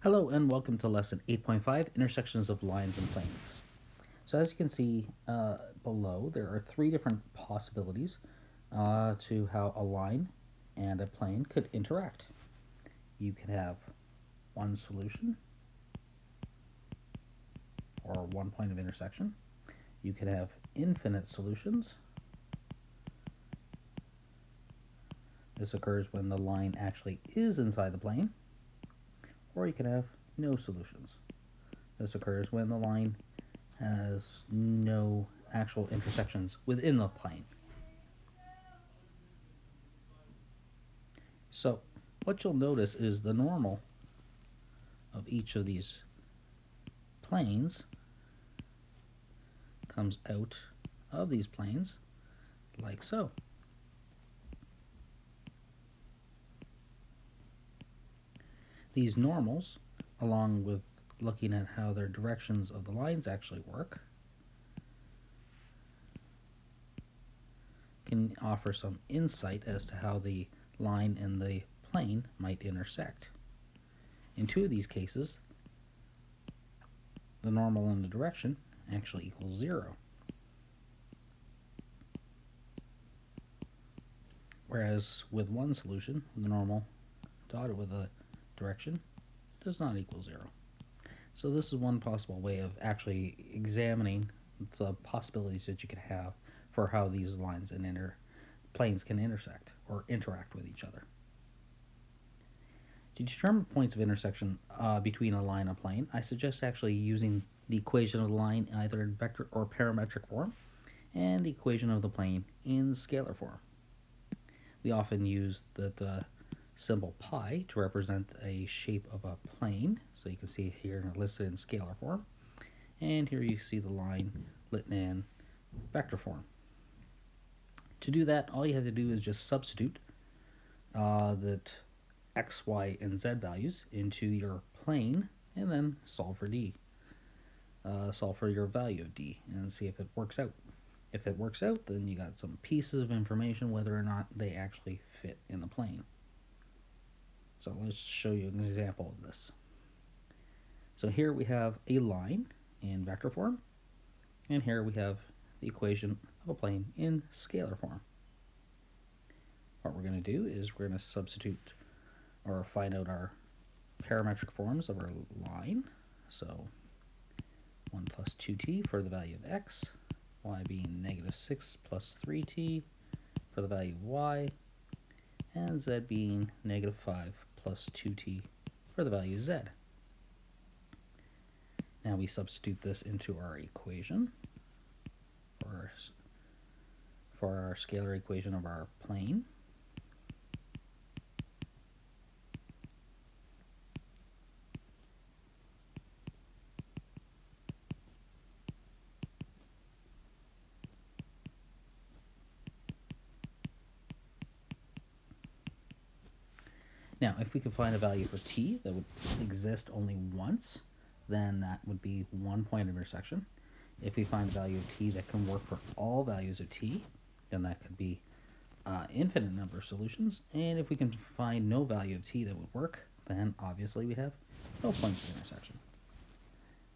Hello and welcome to lesson 8.5, intersections of lines and planes. So as you can see below, there are three different possibilities to how a line and a plane could interact. You can have one solution or one point of intersection. You can have infinite solutions. This occurs when the line actually is inside the plane. Or you can have no solutions. This occurs when the line has no actual intersections within the plane. So what you'll notice is the normal of each of these planes comes out of these planes like so. These normals, along with looking at how their directions of the lines actually work, can offer some insight as to how the line and the plane might intersect. In two of these cases, the normal in the direction actually equals 0. Whereas with one solution, the normal dotted with a direction does not equal 0. So this is one possible way of actually examining the possibilities that you could have for how these lines and planes can intersect or interact with each other. To determine points of intersection between a line and a plane, I suggest actually using the equation of the line either in vector or parametric form and the equation of the plane in scalar form. We often use the symbol pi to represent a shape of a plane. So you can see here listed in scalar form. And here you see the line written in vector form. To do that, all you have to do is just substitute the x, y, and z values into your plane and then solve for d. Solve for your value of d and see if it works out. If it works out, then you got some pieces of information whether or not they actually fit in the plane. So let's show you an example of this. So here we have a line in vector form, and here we have the equation of a plane in scalar form. What we're going to do is we're going to substitute or find out our parametric forms of our line. So 1 plus 2t for the value of x, y being negative 6 plus 3t for the value of y, and z being negative 5 plus 2t for the value z. Now we substitute this into our equation for our scalar equation of our plane. Now, if we could find a value for t that would exist only once, then that would be one point of intersection. If we find a value of t that can work for all values of t, then that could be infinite number of solutions. And if we can find no value of t that would work, then obviously we have no points of intersection.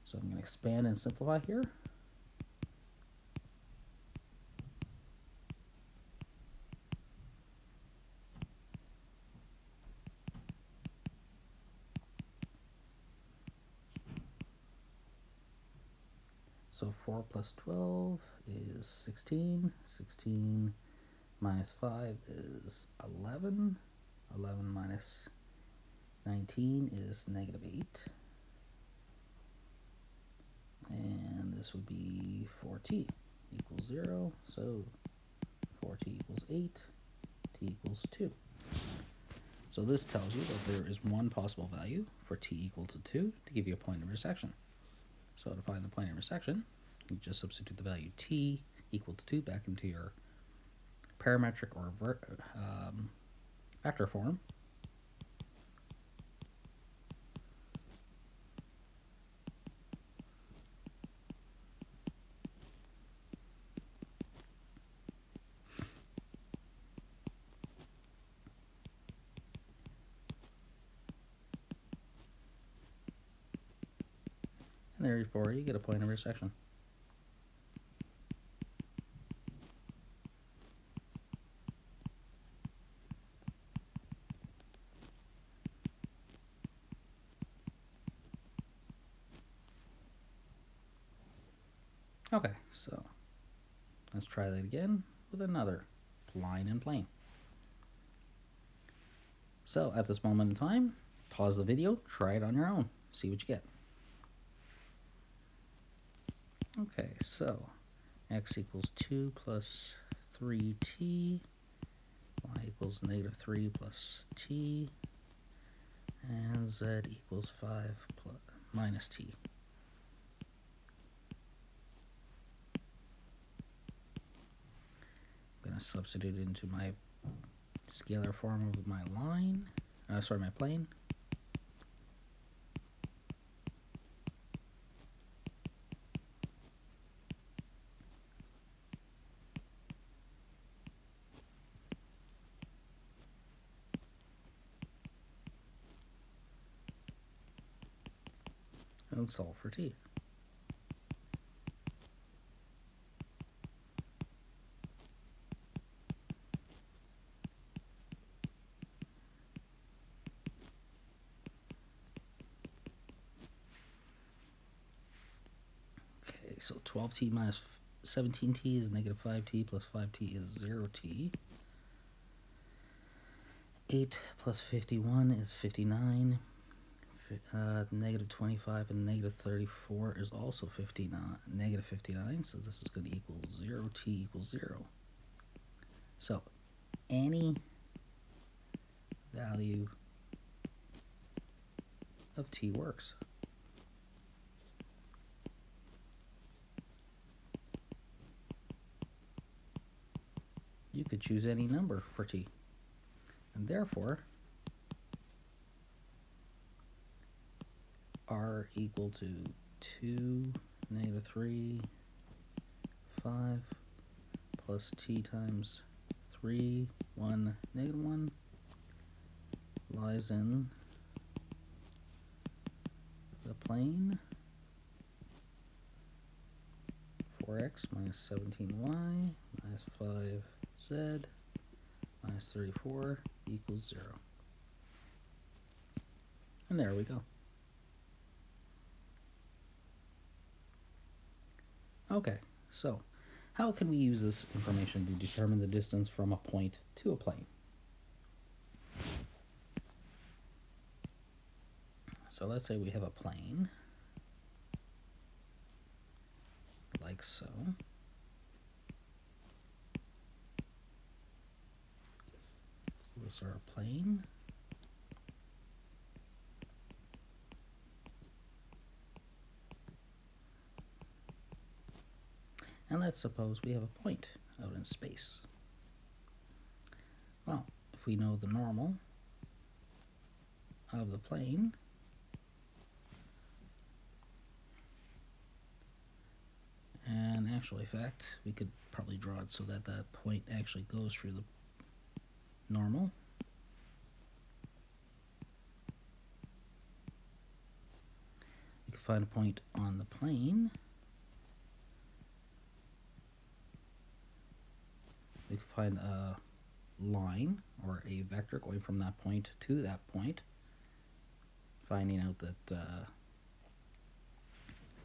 So I'm going to expand and simplify here. So 4 plus 12 is 16. 16 minus 5 is 11. 11 minus 19 is negative 8. And this would be 4t equals 0. So 4t equals 8. T equals 2. So this tells you that there is one possible value for t equal to 2 to give you a point of intersection. So to find the point of intersection, you just substitute the value t equal to 2 back into your parametric or vector form. And therefore you get a point of intersection. Okay, so let's try that again with another line and plane. So at this moment in time, pause the video, try it on your own, see what you get. Okay, so x equals 2 plus 3t, y equals negative 3 plus t, and z equals 5 plus minus t. I'm going to substitute it into my scalar form of my line, my plane. And solve for t. Okay, so 12t minus 17t is negative 5t plus 5t is 0t. 8 plus 51 is 59. Negative 25 and negative 34 is also negative 59, so this is going to equal 0t equals 0. So any value of t works. You could choose any number for t, and therefore r equal to 2, negative 3, 5, plus t times 3, 1, negative 1, lies in the plane 4x minus 17y minus 5z minus 34 equals 0. And there we go. Okay, so how can we use this information to determine the distance from a point to a plane? So let's say we have a plane, like so. So this is our plane. And let's suppose we have a point out in space. Well, if we know the normal of the plane, and actually, in fact, we could probably draw it so that that point actually goes through the normal. We could find a point on the plane. We can find a line or a vector going from that point to that point, finding out that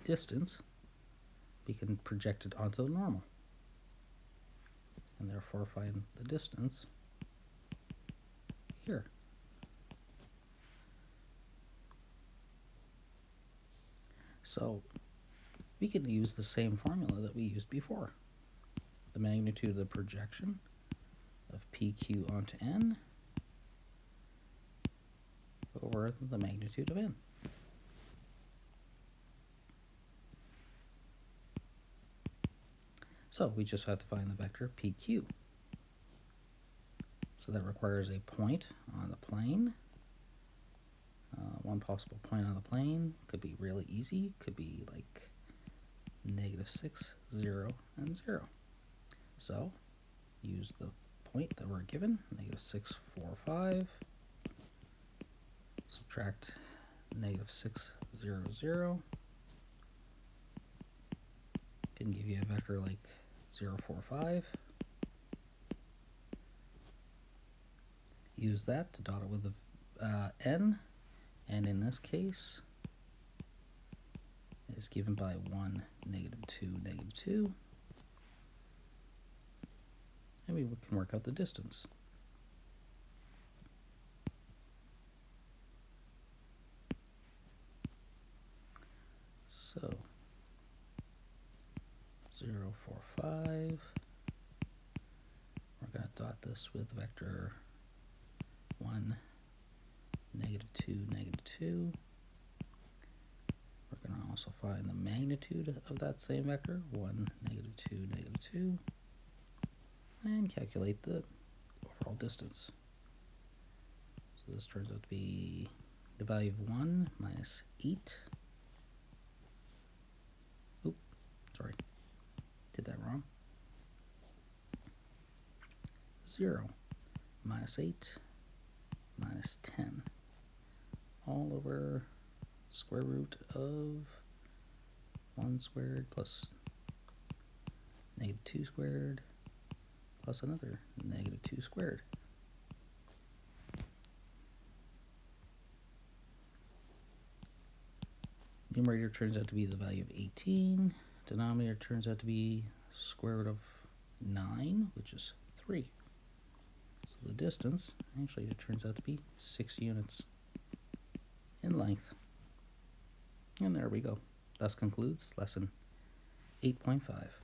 distance, we can project it onto the normal, and therefore find the distance here. So we can use the same formula that we used before. The magnitude of the projection of PQ onto N over the magnitude of N. So we just have to find the vector PQ. So that requires a point on the plane. One possible point on the plane could be really easy, could be like negative 6, 0, and 0. So use the point that we're given, negative 6, 4, 5, subtract negative 6, 0, 0, can give you a vector like 0, 4, 5. Use that to dot it with the n, and in this case, it's given by 1, -2, -2. And we can work out the distance. So 0, 4, 5. We're going to dot this with vector 1, -2, -2. We're going to also find the magnitude of that same vector, 1, -2, -2, and calculate the overall distance. So this turns out to be the value of 1 minus 8. Oop, sorry, did that wrong. 0 minus 8 minus 10, all over square root of 1 squared plus -2 squared plus another -2 squared. Numerator turns out to be the value of 18. Denominator turns out to be square root of 9, which is 3. So the distance actually it turns out to be 6 units in length. And there we go. Thus concludes lesson 8.5.